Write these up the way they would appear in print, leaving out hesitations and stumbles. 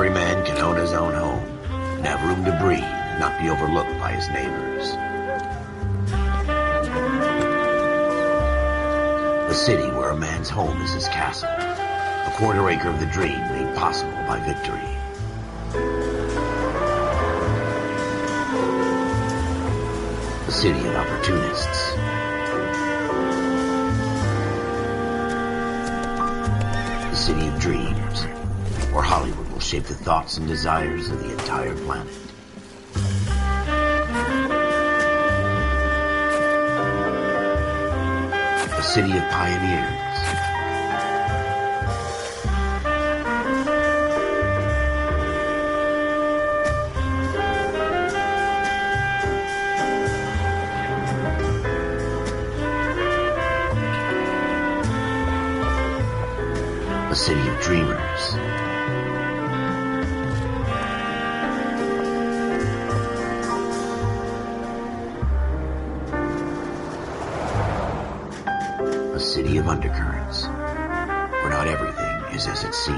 Every man can own his own home and have room to breathe and not be overlooked by his neighbors. A city where a man's home is his castle. A quarter acre of the dream made possible by victory. A city of opportunists. A city of dreams, where Hollywood will shape the thoughts and desires of the entire planet. A city of pioneers. A city of dreamers. A city of undercurrents, where not everything is as it seems.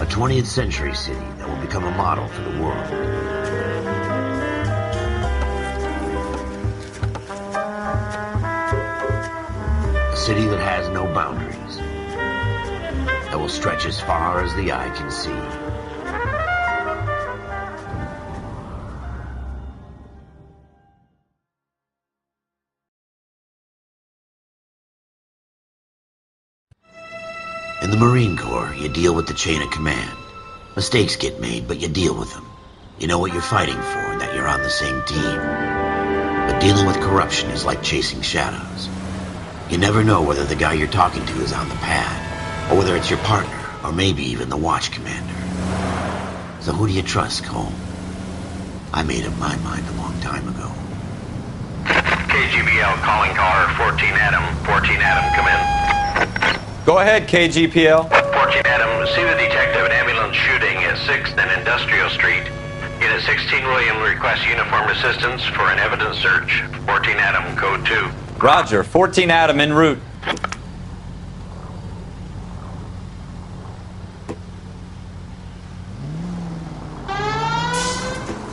A 20th century city that will become a model for the world. A city that has no boundaries, that will stretch as far as the eye can see. In the Marine Corps, you deal with the chain of command. Mistakes get made, but you deal with them. You know what you're fighting for and that you're on the same team. But dealing with corruption is like chasing shadows. You never know whether the guy you're talking to is on the pad, or whether it's your partner, or maybe even the watch commander. So who do you trust, Cole? I made up my mind a long time ago. KGBL calling caller 14 Adam. 14 Adam, come in. Go ahead, KGPL. 14 Adam, see the detective at ambulance shooting at 6th and Industrial Street. Unit 16 William requests uniformed assistance for an evidence search. 14 Adam, code 2. Roger, 14 Adam en route.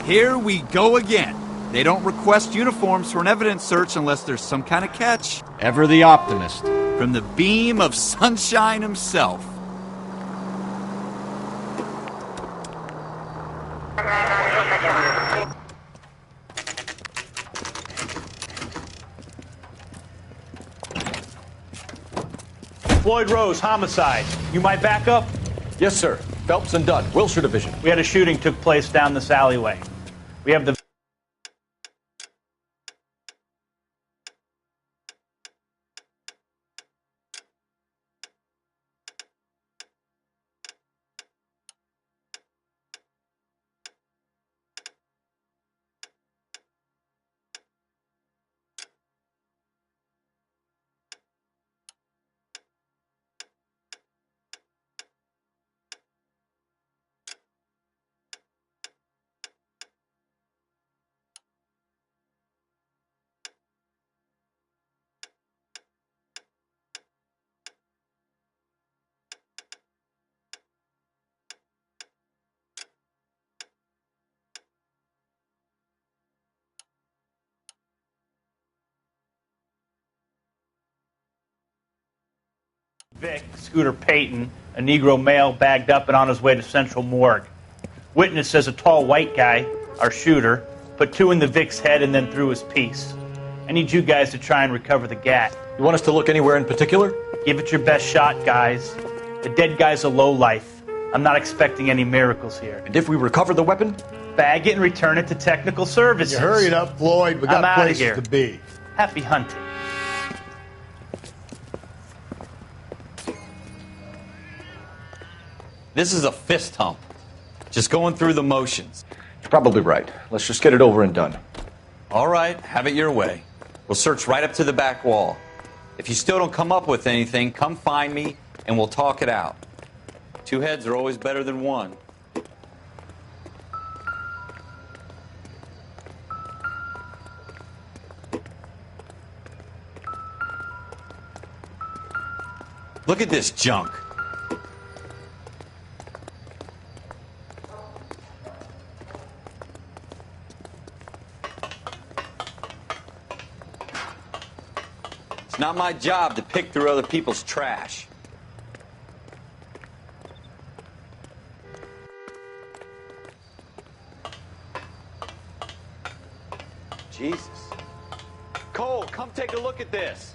Here we go again. They don't request uniforms for an evidence search unless there's some kind of catch. Ever the optimist. From the beam of sunshine himself. Floyd Rose, homicide. You might back up? Yes, sir. Phelps and Dunn, Wilshire Division. We had a shooting took place down this alleyway. We have the Vic, Scooter Payton, a Negro male bagged up and on his way to Central Morgue. Witness says a tall white guy, our shooter, put 2 in the Vic's head and then threw his piece. I need you guys to try and recover the gat. You want us to look anywhere in particular? Give it your best shot, guys. The dead guy's a lowlife. I'm not expecting any miracles here. And if we recover the weapon? Bag it and return it to technical services. You hurry it up, Floyd. We got I'm outta places here. to be. Happy hunting. This is a fist hump. Just going through the motions. You're probably right. Let's just get it over and done. All right, have it your way. We'll search right up to the back wall. If you still don't come up with anything, come find me and we'll talk it out. 2 heads are always better than 1. Look at this junk. It's not my job to pick through other people's trash. Jesus. Cole, come take a look at this.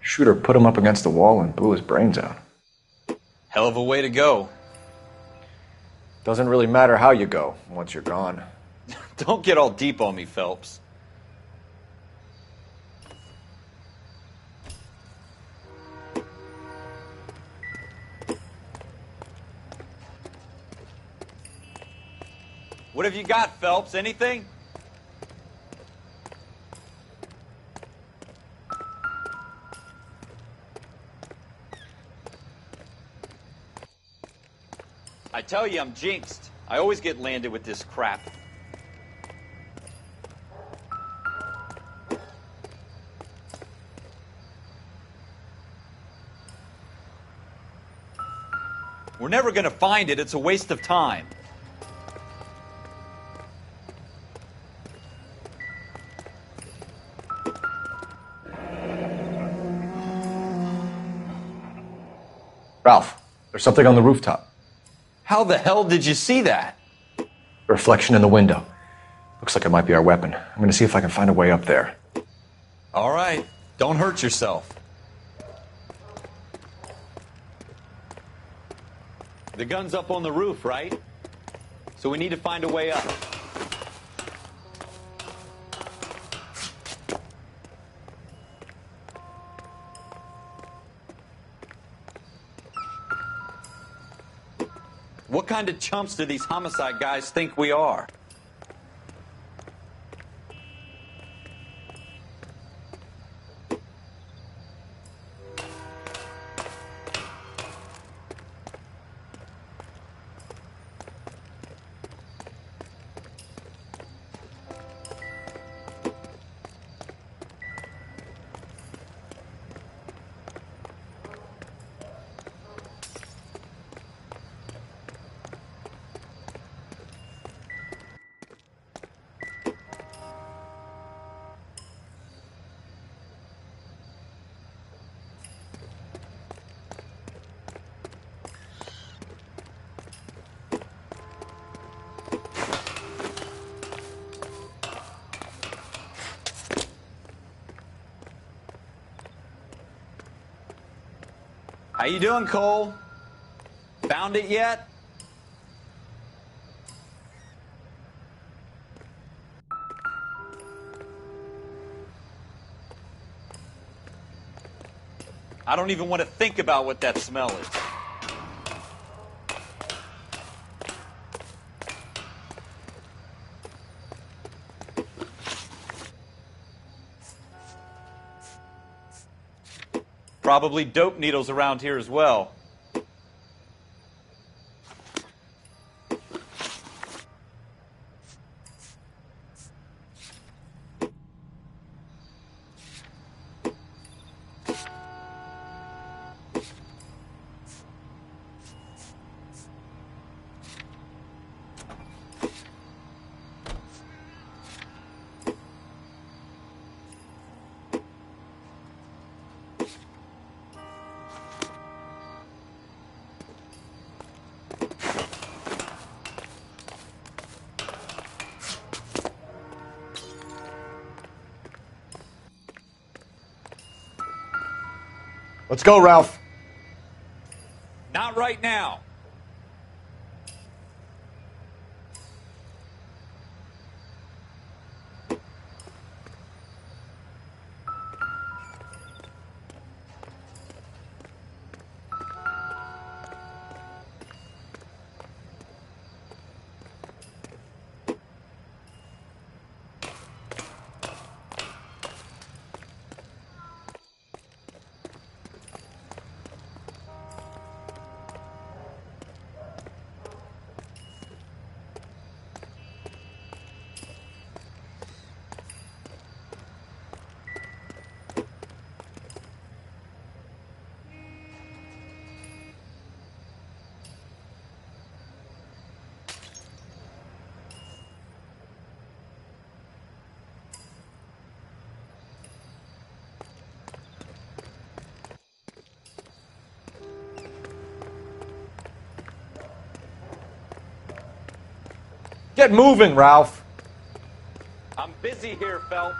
Shooter put him up against the wall and blew his brains out. Hell of a way to go. Doesn't really matter how you go once you're gone. Don't get all deep on me, Phelps. What have you got, Phelps? Anything? I tell you, I'm jinxed. I always get landed with this crap. We're never going to find it. It's a waste of time. Ralph, there's something on the rooftop. How the hell did you see that? A reflection in the window. Looks like it might be our weapon. I'm going to see if I can find a way up there. All right. Don't hurt yourself. The gun's up on the roof, right? So we need to find a way up. What kind of chumps do these homicide guys think we are? How you doing, Cole? Found it yet? I don't even want to think about what that smell is. Probably dope needles around here as well. Let's go, Ralph. Not right now. Get moving, Ralph. I'm busy here, Phelps.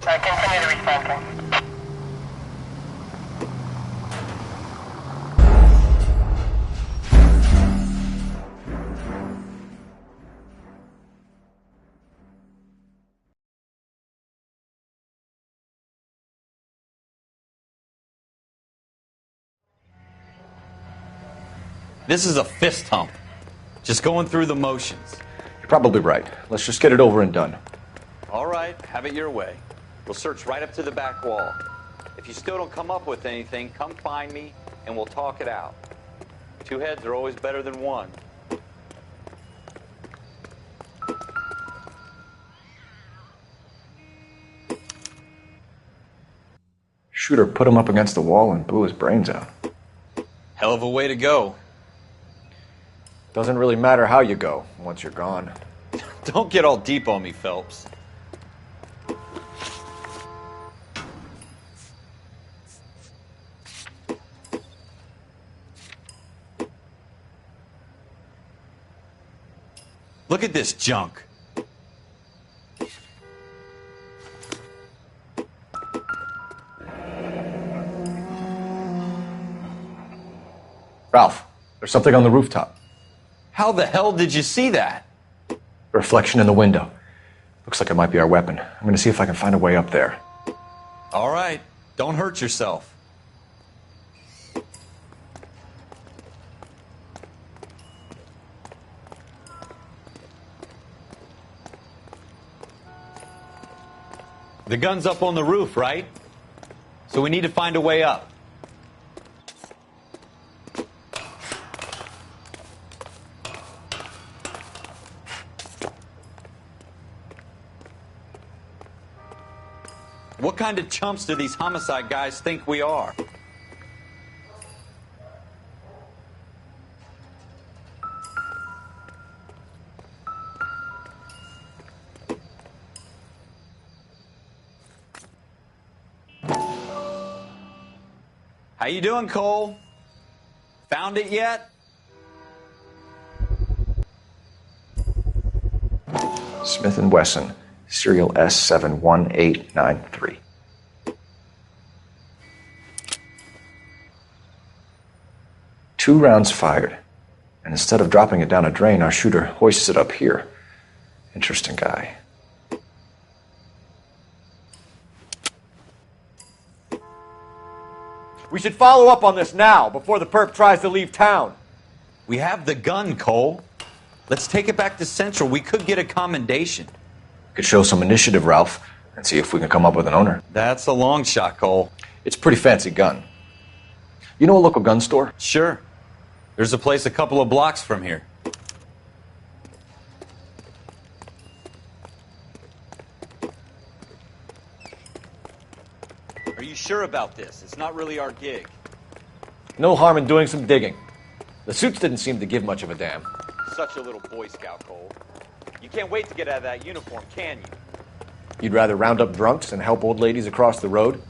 Continue to respond. This is a fist hump. Just going through the motions. You're probably right. Let's just get it over and done. All right, have it your way. We'll search right up to the back wall. If you still don't come up with anything, come find me and we'll talk it out. Two heads are always better than one. Shooter put him up against the wall and blew his brains out. Hell of a way to go. Doesn't really matter how you go once you're gone. Don't get all deep on me, Phelps. Look at this junk. Ralph, there's something on the rooftop. How the hell did you see that? A reflection in the window. Looks like it might be our weapon. I'm going to see if I can find a way up there. All right, don't hurt yourself. The gun's up on the roof, right? So we need to find a way up. What kind of chumps do these homicide guys think we are? How you doing, Cole? Found it yet? Smith & Wesson, serial S71893. Two rounds fired, and instead of dropping it down a drain, our shooter hoists it up here. Interesting guy. We should follow up on this now, before the perp tries to leave town. We have the gun, Cole. Let's take it back to Central. We could get a commendation. Could show some initiative, Ralph, and see if we can come up with an owner. That's a long shot, Cole. It's a pretty fancy gun. You know a local gun store? Sure. There's a place a couple of blocks from here. Are you sure about this? It's not really our gig. No harm in doing some digging. The suits didn't seem to give much of a damn. Such a little Boy Scout, Cole. You can't wait to get out of that uniform, can you? You'd rather round up drunks and help old ladies across the road?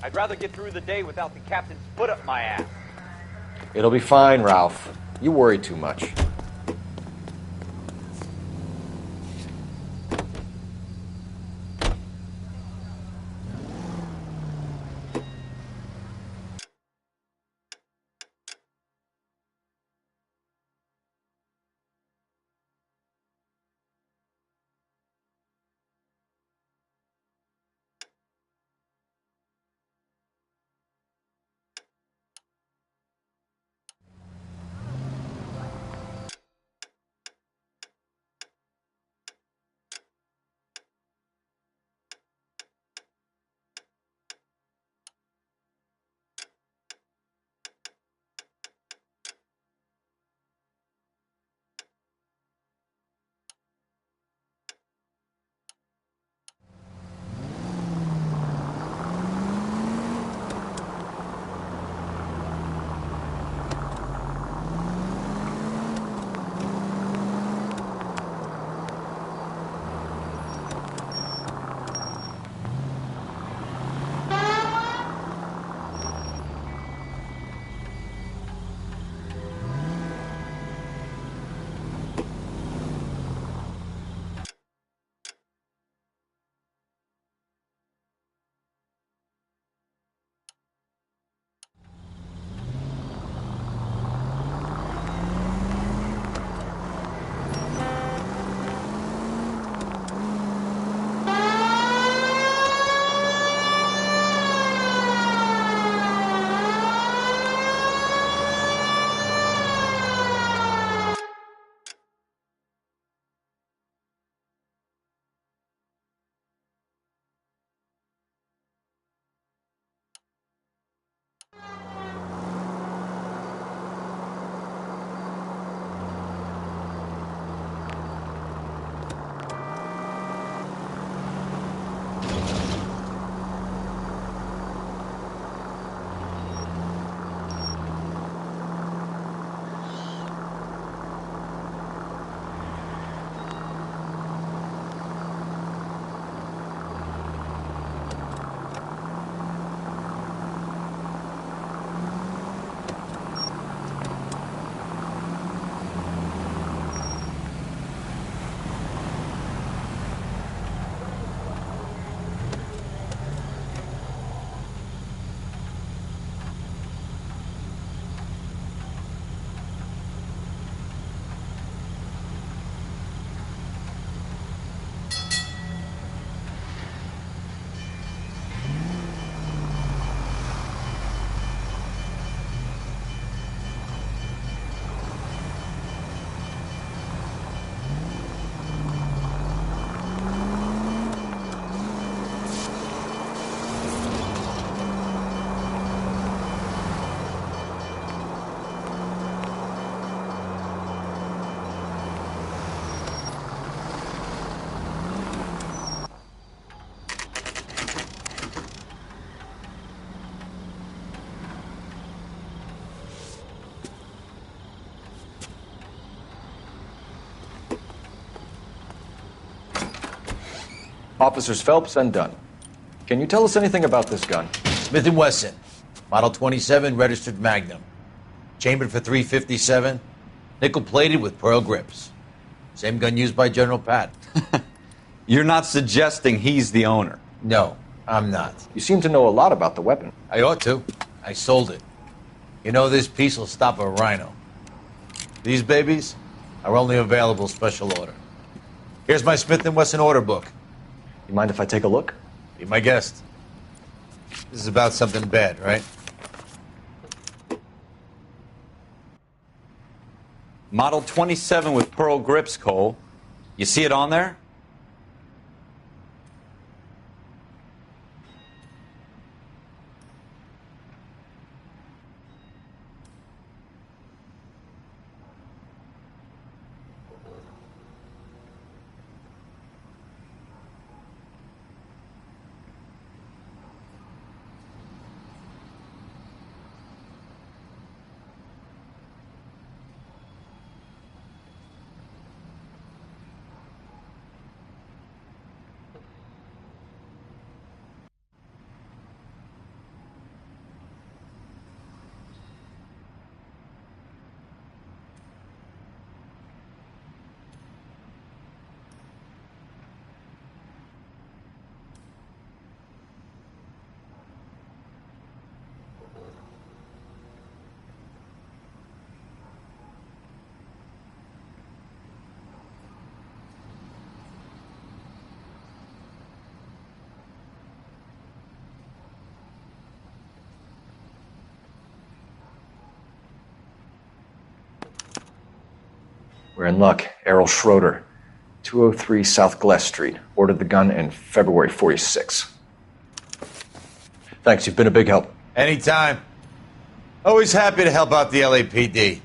I'd rather get through the day without the captain's foot up my ass. It'll be fine, Ralph. You worry too much. Officers Phelps and Dunn. Can you tell us anything about this gun? Smith & Wesson, Model 27, registered Magnum. Chambered for .357, nickel-plated with pearl grips. Same gun used by General Pat. You're not suggesting he's the owner? No, I'm not. You seem to know a lot about the weapon. I ought to. I sold it. You know, this piece will stop a rhino. These babies are only available special order. Here's my Smith & Wesson order book. You mind if I take a look? Be my guest. This is about something bad, right? Model 27 with pearl grips, Cole. You see it on there? We're in luck. Errol Schroeder, 203 South Glass Street. Ordered the gun in February '46. Thanks, you've been a big help. Anytime. Always happy to help out the LAPD.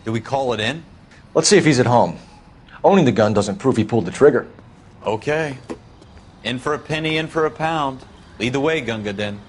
Do we call it in? Let's see if he's at home. Owning the gun doesn't prove he pulled the trigger. Okay. In for a penny, in for a pound. Lead the way, Gunga Din.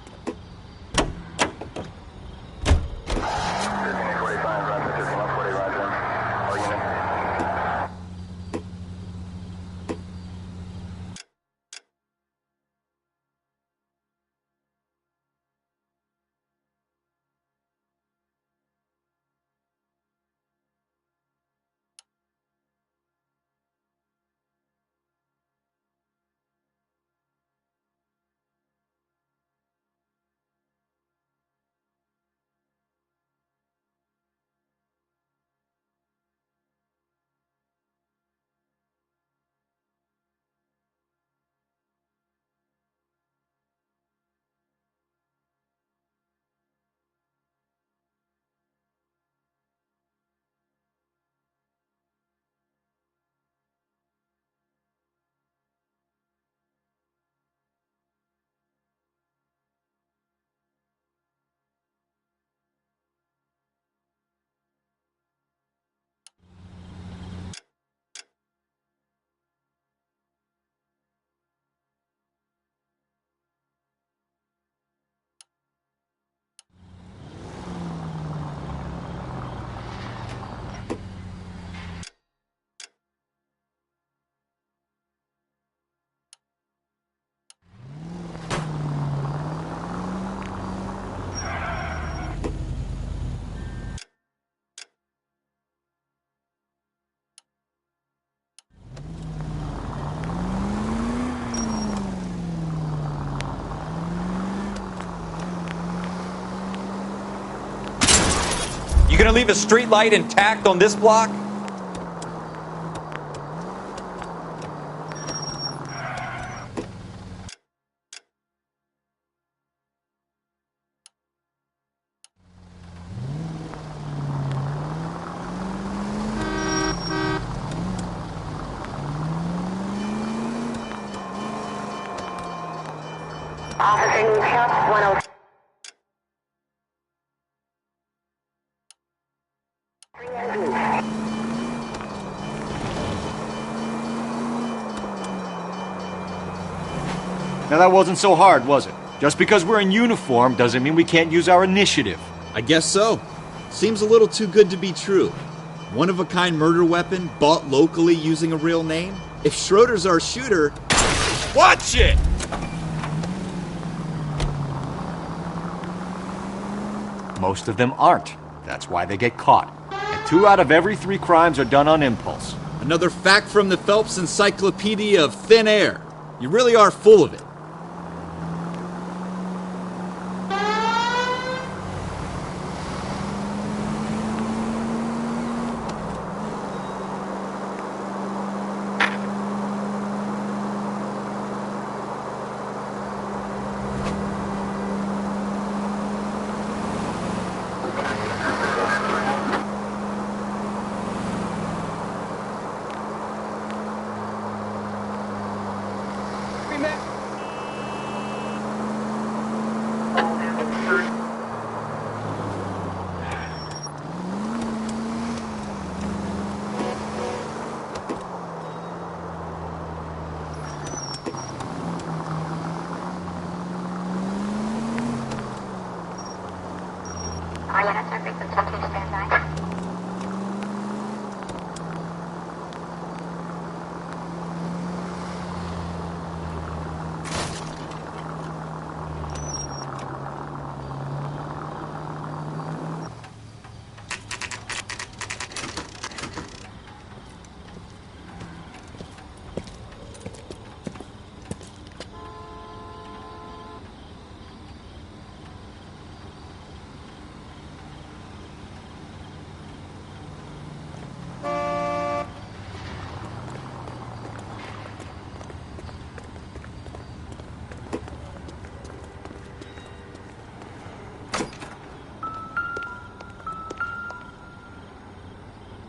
You gonna leave a street light intact on this block? Officer needs help, 103. Now that wasn't so hard, was it? Just because we're in uniform doesn't mean we can't use our initiative. I guess so. Seems a little too good to be true. One-of-a-kind murder weapon bought locally using a real name? If Schroeder's our shooter... Watch it! Most of them aren't. That's why they get caught. And 2 out of every 3 crimes are done on impulse. Another fact from the Phelps Encyclopedia of Thin Air. You really are full of it.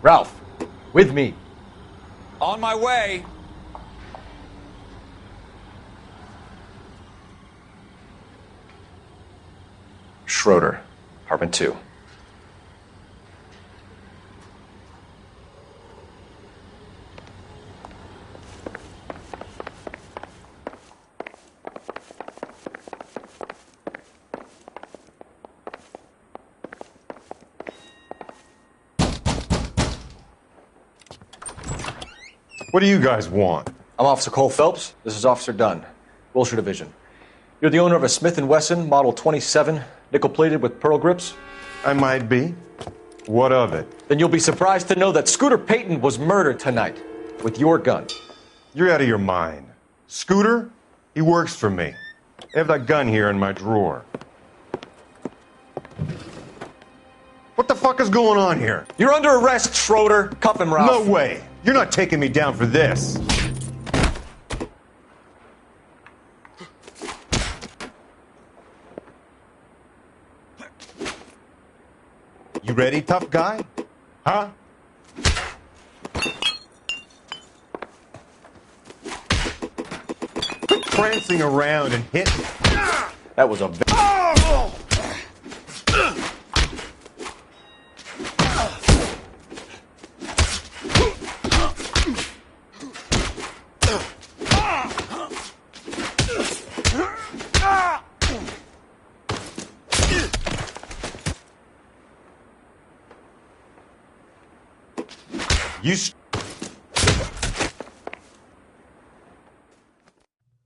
Ralph, with me. On my way. Schroeder, apartment 2. What do you guys want? I'm Officer Cole Phelps. This is Officer Dunn, Wilshire Division. You're the owner of a Smith & Wesson Model 27, nickel-plated with pearl grips? I might be. What of it? Then you'll be surprised to know that Scooter Payton was murdered tonight with your gun. You're out of your mind. Scooter? He works for me. I have that gun here in my drawer. What the fuck is going on here? You're under arrest, Schroeder. Cuff him, Ralph. No way. You're not taking me down for this. You ready, tough guy? Huh? Quit prancing around and hit me. That was a...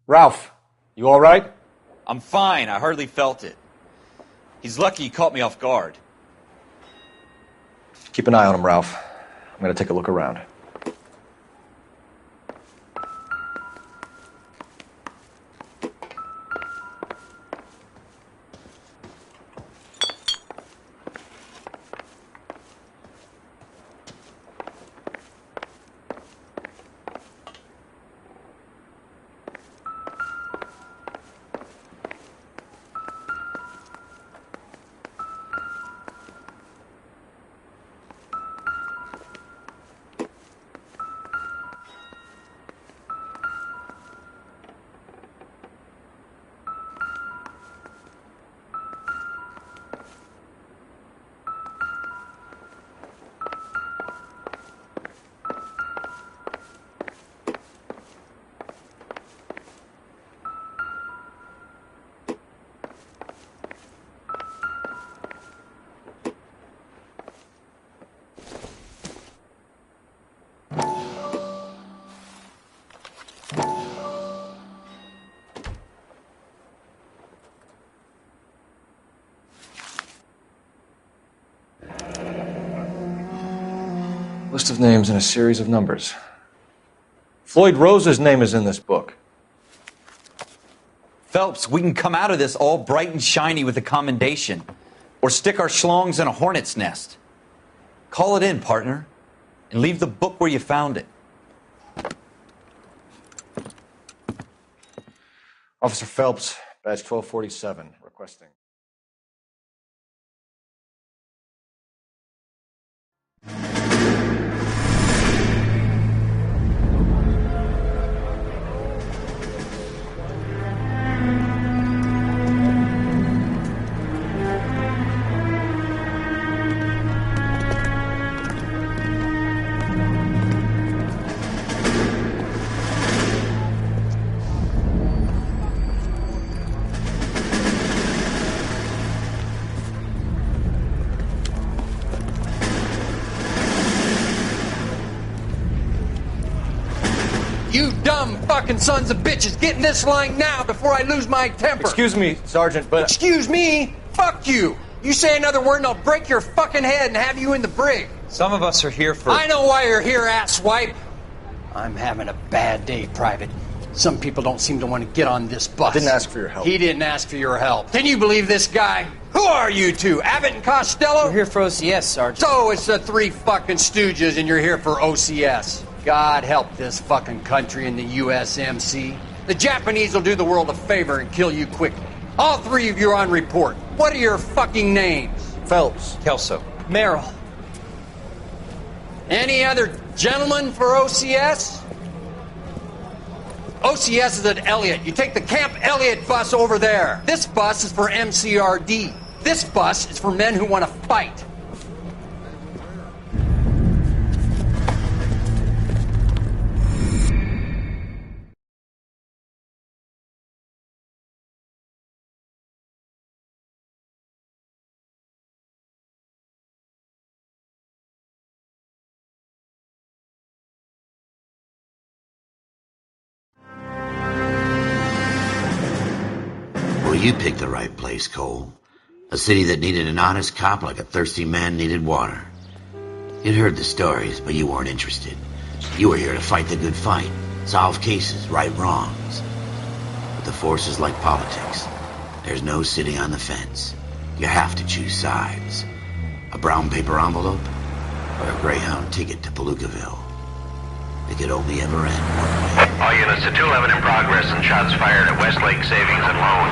Ralph, you all right? I'm fine. I hardly felt it. He's lucky he caught me off guard. Keep an eye on him, Ralph. I'm going to take a look around. List of names and a series of numbers. Floyd Rose's name is in this book. Phelps, we can come out of this all bright and shiny with a commendation. Or stick our schlongs in a hornet's nest. Call it in, partner. And leave the book where you found it. Officer Phelps, badge 1247, requesting. You dumb fucking sons of bitches, get in this line now before I lose my temper. Excuse me, Sergeant, but... Excuse me? Fuck you. You say another word and I'll break your fucking head and have you in the brig. Some of us are here for... I know why you're here, asswipe. I'm having a bad day, Private. Some people don't seem to want to get on this bus. I didn't ask for your help. He didn't ask for your help. Can you believe this guy? Who are you two? Abbott and Costello? We're here for OCS, Sergeant. So it's the three fucking stooges and you're here for OCS. God help this fucking country and the USMC. The Japanese will do the world a favor and kill you quickly. All three of you are on report. What are your fucking names? Phelps. Kelso. Merrill. Any other gentlemen for OCS? OCS is at Elliott. You take the Camp Elliott bus over there. This bus is for MCRD. This bus is for men who want to fight. Well, you picked the right place, Cole. A city that needed an honest cop like a thirsty man needed water. You'd heard the stories, but you weren't interested. You were here to fight the good fight, solve cases, right wrongs. But the force is like politics. There's no sitting on the fence. You have to choose sides. A brown paper envelope or a Greyhound ticket to Palookaville. It could only ever end one way. All units to 211 in progress and shots fired at Westlake Savings and Loan,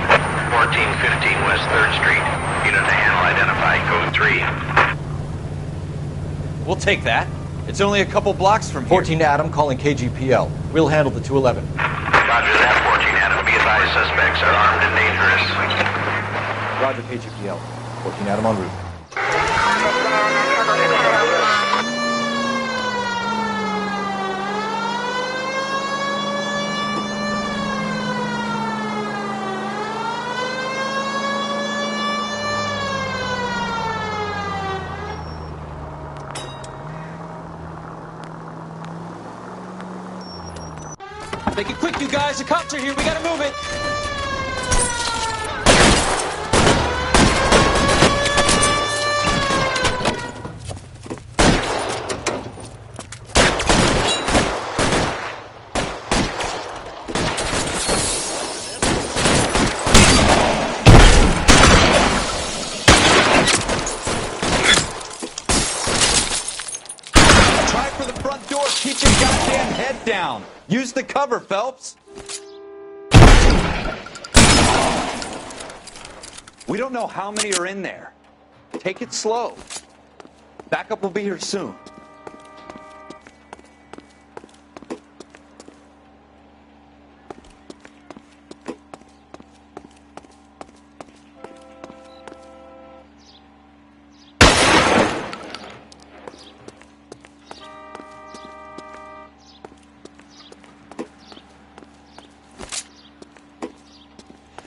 1415 West 3rd Street. Unit to handle identify code 3. We'll take that. It's only a couple blocks from here. 14 Adam calling KGPL. We'll handle the 211. Roger that, 14 Adam. Be advised, suspects are armed and dangerous. Roger, KGPL. 14 Adam en route. Make it quick, you guys. The cops are here. We gotta move it. Try for the front door. Keep your goddamn head down. Use the cover, Phelps. We don't know how many are in there. Take it slow. Backup will be here soon.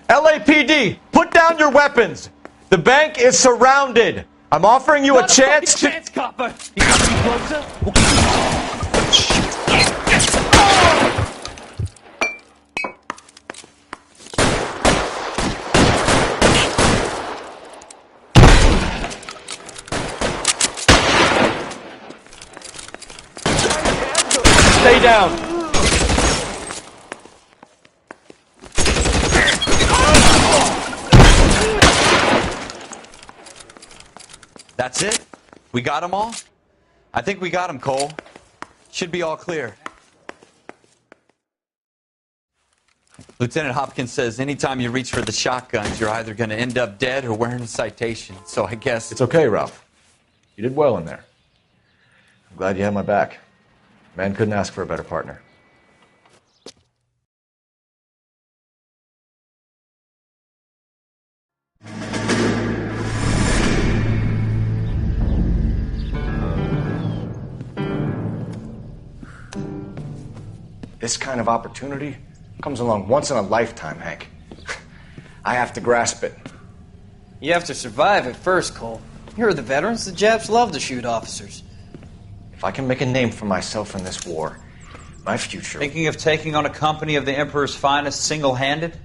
LAPD, put down your weapons. The bank is surrounded. I'm offering you a chance to... Chance, copper. You got me closer? down! That's it? We got them all? I think we got them, Cole. Should be all clear. Lieutenant Hopkins says anytime you reach for the shotguns, you're either going to end up dead or wearing a citation. So I guess... It's okay, Ralph. You did well in there. I'm glad you had my back. Man couldn't ask for a better partner. This kind of opportunity comes along once in a lifetime, Hank. I have to grasp it. You have to survive at first, Cole. Here are the veterans. The Japs love to shoot officers. If I can make a name for myself in this war, my future... Thinking of taking on a company of the Emperor's finest single-handed?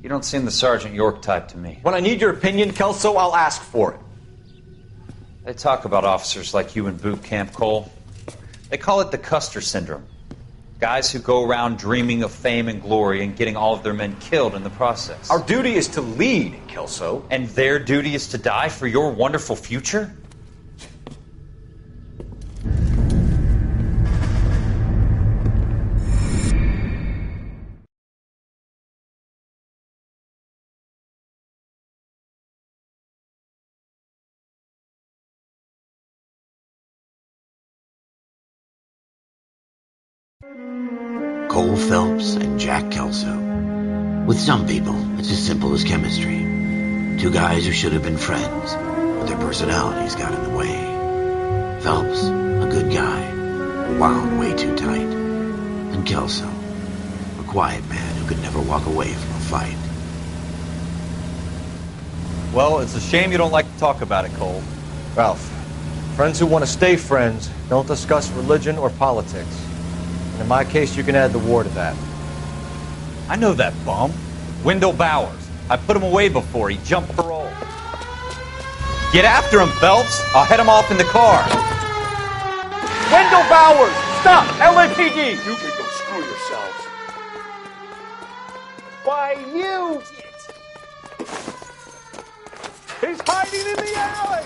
You don't seem the Sergeant York type to me. When I need your opinion, Kelso, I'll ask for it. They talk about officers like you in boot camp, Cole. They call it the Custer syndrome. Guys who go around dreaming of fame and glory and getting all of their men killed in the process. Our duty is to lead, Kelso. And their duty is to die for your wonderful future? Cole Phelps and Jack Kelso. With some people, it's as simple as chemistry. Two guys who should have been friends, but their personalities got in the way. Phelps, a good guy, wound way too tight. And Kelso, a quiet man who could never walk away from a fight. Well, it's a shame you don't like to talk about it, Cole. Ralph, friends who want to stay friends don't discuss religion or politics. And in my case, you can add the war to that. I know that bum. Wendell Bowers. I put him away before. He jumped parole. Get after him, Phelps. I'll head him off in the car. Wendell Bowers! Stop! LAPD! You can go screw yourselves. Why, you... He's hiding in the alley!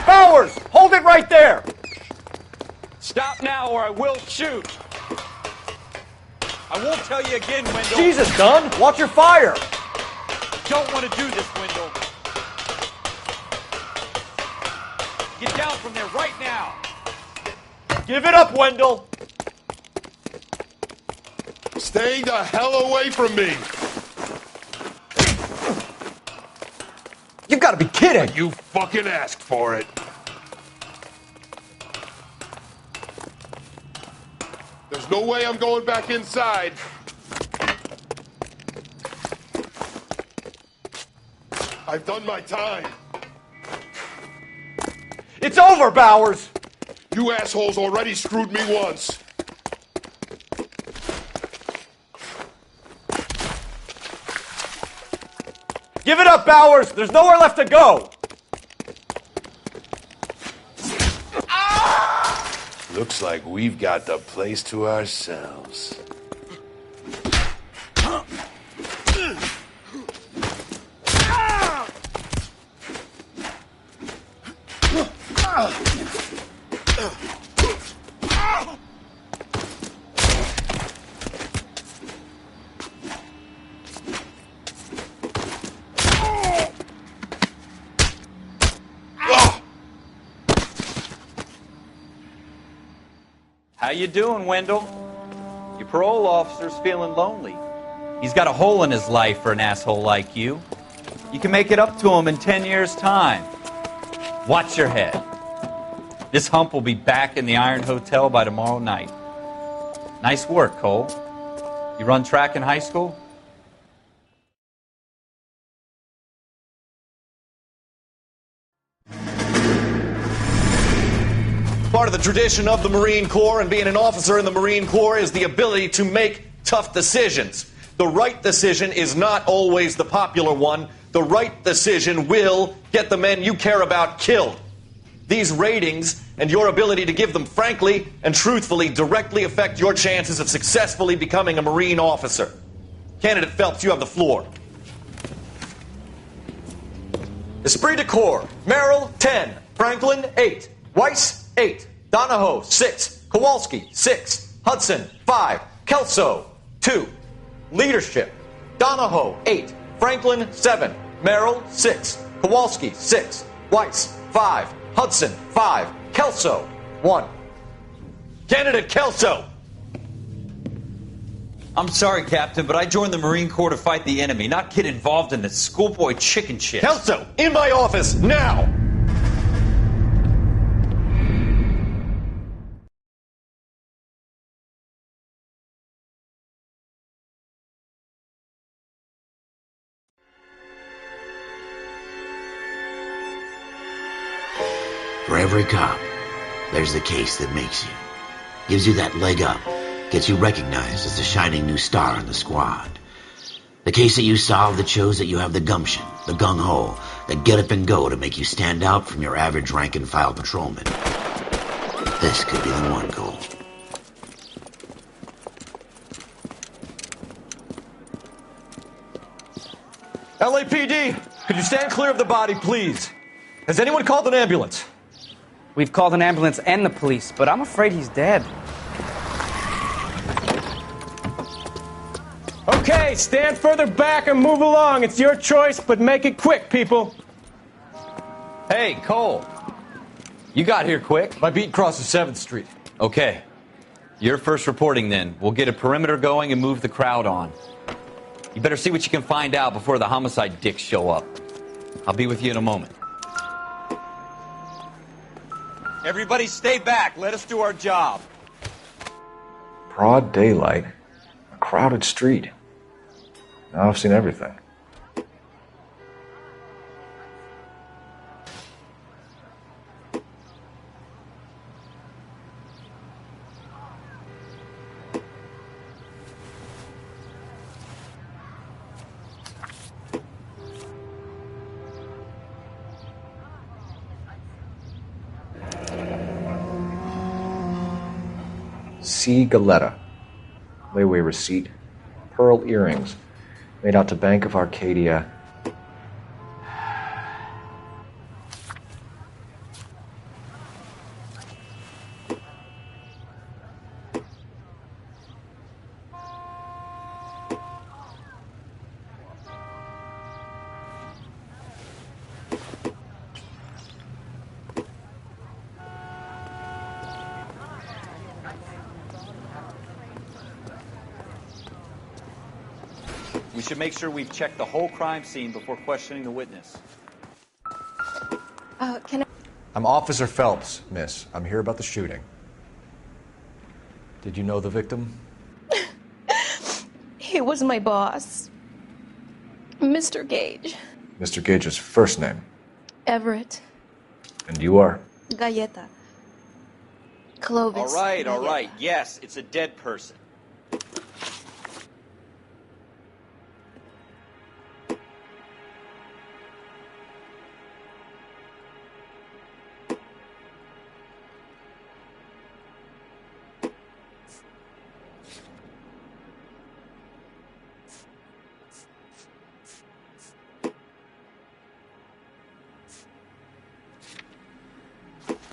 Bowers! Hold it right there! Stop now or I will shoot. I won't tell you again, Wendell. Jesus, Dunn! Watch your fire! Don't want to do this, Wendell. Get down from there right now. Give it up, Wendell! Stay the hell away from me! You've got to be kidding! You fucking asked for it. There's no way I'm going back inside. I've done my time. It's over, Bowers! You assholes already screwed me once. Give it up, Bowers! There's nowhere left to go! Looks like we've got the place to ourselves. How you doing, Wendell? Your parole officer's feeling lonely. He's got a hole in his life for an asshole like you. You can make it up to him in 10 years' time. Watch your head. This hump will be back in the Iron Hotel by tomorrow night. Nice work, Cole. You run track in high school? Part of the tradition of the Marine Corps and being an officer in the Marine Corps is the ability to make tough decisions. The right decision is not always the popular one, The right decision will get the men you care about killed. These ratings and your ability to give them frankly and truthfully directly affect your chances of successfully becoming a Marine officer. Candidate Phelps, you have the floor. Esprit de Corps, Merrill, 10. Franklin, 8. Weiss, 8. Donahoe, 6. Kowalski, 6. Hudson, 5. Kelso, 2. Leadership, Donahoe, 8. Franklin, 7. Merrill, 6. Kowalski, 6. Weiss, 5. Hudson, 5. Kelso, 1. Candidate Kelso! I'm sorry, Captain, but I joined the Marine Corps to fight the enemy, not get involved in this schoolboy chicken shit. Kelso, in my office, now! For every cop, there's the case that makes you. Gives you that leg up. Gets you recognized as the shining new star in the squad. The case that you solve that shows that you have the gumption, the gung-ho, the get up and go to make you stand out from your average rank-and-file patrolman. This could be the one, Cole. LAPD, could you stand clear of the body, please? Has anyone called an ambulance? We've called an ambulance and the police, but I'm afraid he's dead. Okay, stand further back and move along. It's your choice, but make it quick, people. Hey, Cole. You got here quick. My beat crosses 7th Street. Okay. You're first reporting then. We'll get a perimeter going and move the crowd on. You better see what you can find out before the homicide dicks show up. I'll be with you in a moment. Everybody stay back. Let us do our job. Broad daylight, a crowded street. Now I've seen everything. C. Galetta. Layaway receipt. Pearl earrings. Made out to Bank of Arcadia. We should make sure we've checked the whole crime scene before questioning the witness. Can I... I'm Officer Phelps, miss. I'm here about the shooting. Did you know the victim? He was my boss. Mr. Gage. Mr. Gage's first name. Everett. And you are? Galleta. Clovis. All right. Galleta. Yes, it's a dead person.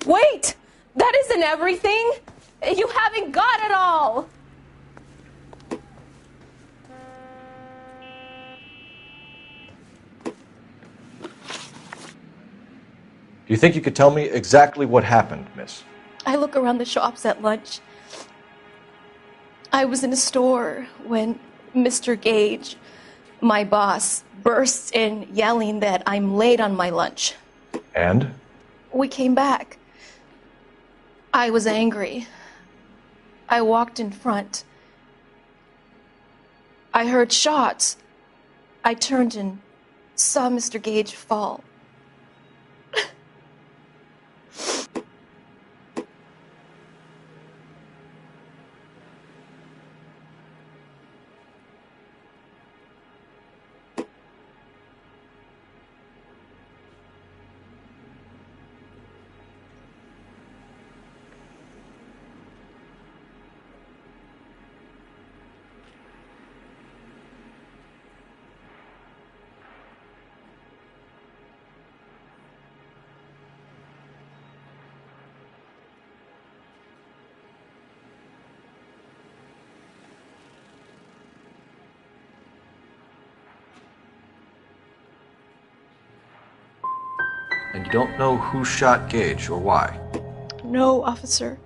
Wait! That isn't everything! You haven't got it all! Do you think you could tell me exactly what happened, miss? I look around the shops at lunch. I was in a store when Mr. Gage, my boss, bursts in yelling that I'm late on my lunch. And? We came back. I was angry. I walked in front. I heard shots. I turned and saw Mr. Gage fall. And you don't know who shot Gage or why? No, officer.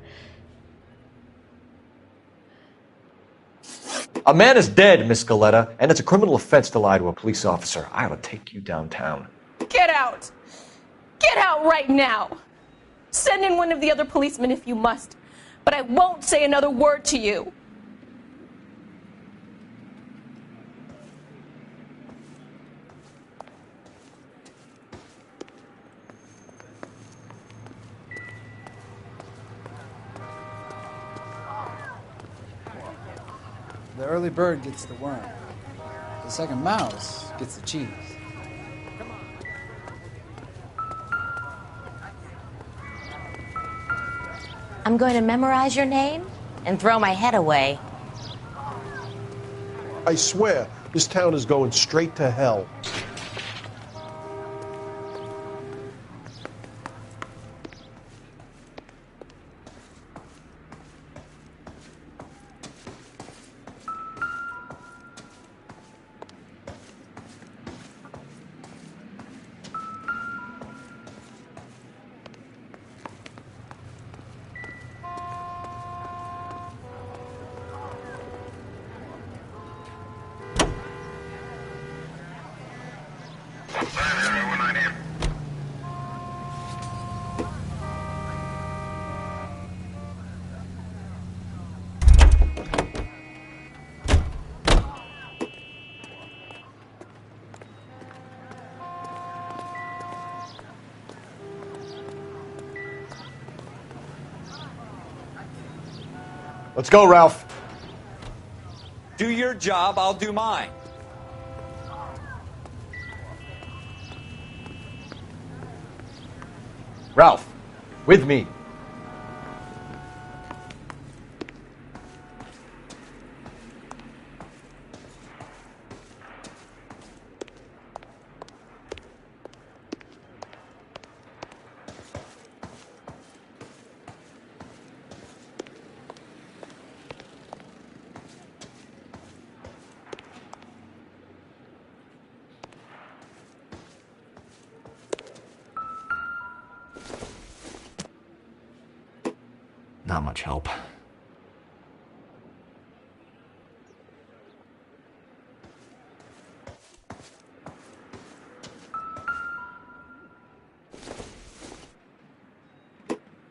A man is dead, Miss Galetta, and it's a criminal offense to lie to a police officer. I ought to take you downtown. Get out! Get out right now! Send in one of the other policemen if you must, but I won't say another word to you. The early bird gets the worm. The second mouse gets the cheese. I'm going to memorize your name and throw my head away. I swear, this town is going straight to hell. Let's go, Ralph. Do your job, I'll do mine. Ralph, with me. Not much help.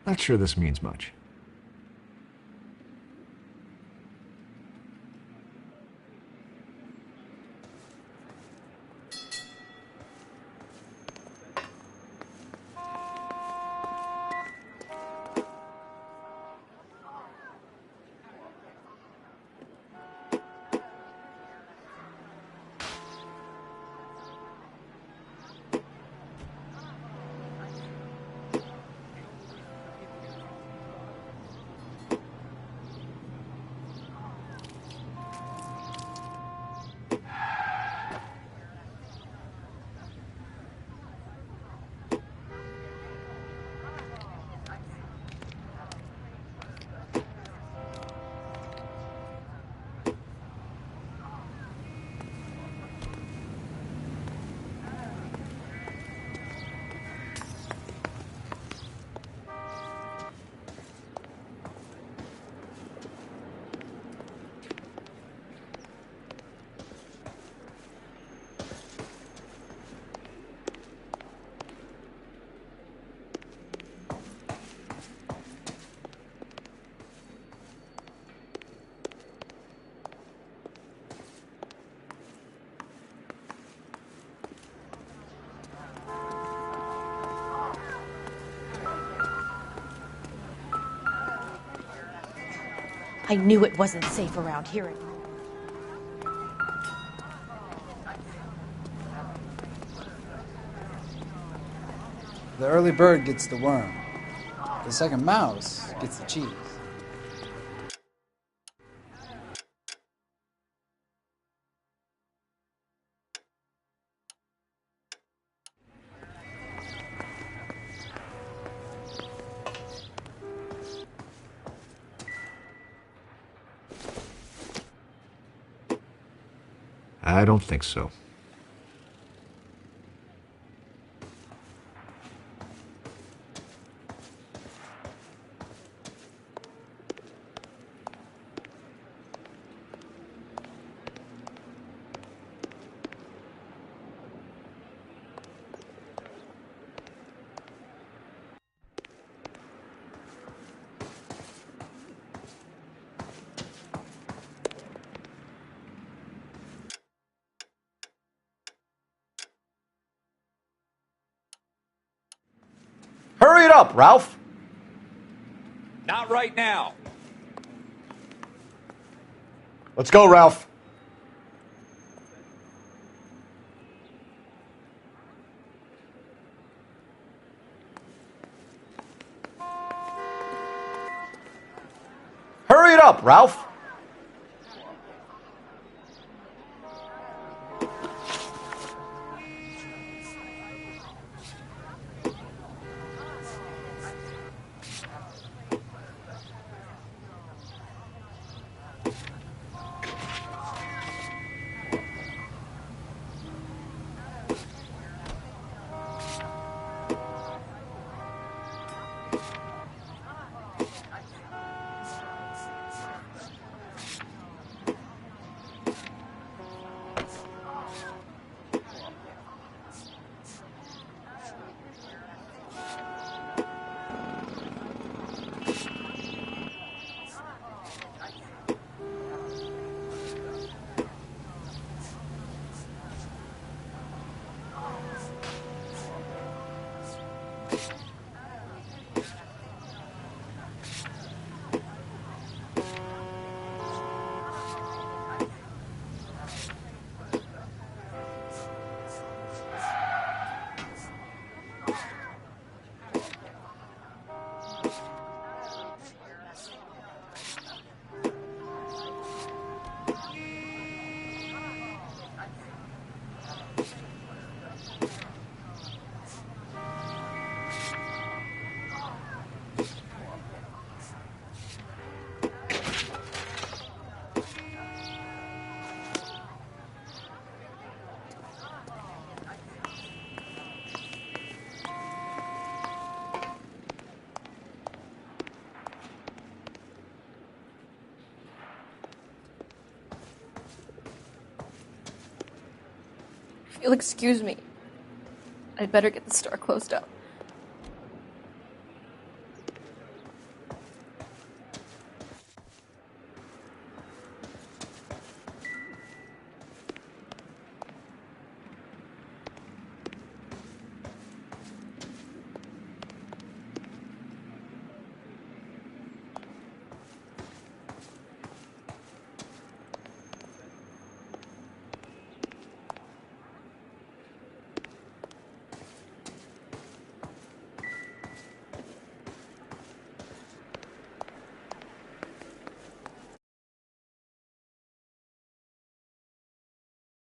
Not sure this means much. I knew it wasn't safe around here. The early bird gets the worm. The second mouse gets the cheese. I don't think so. Hurry it up, Ralph! Not right now. Let's go, Ralph. Hurry it up, Ralph! If you'll excuse me, I'd better get the store closed up.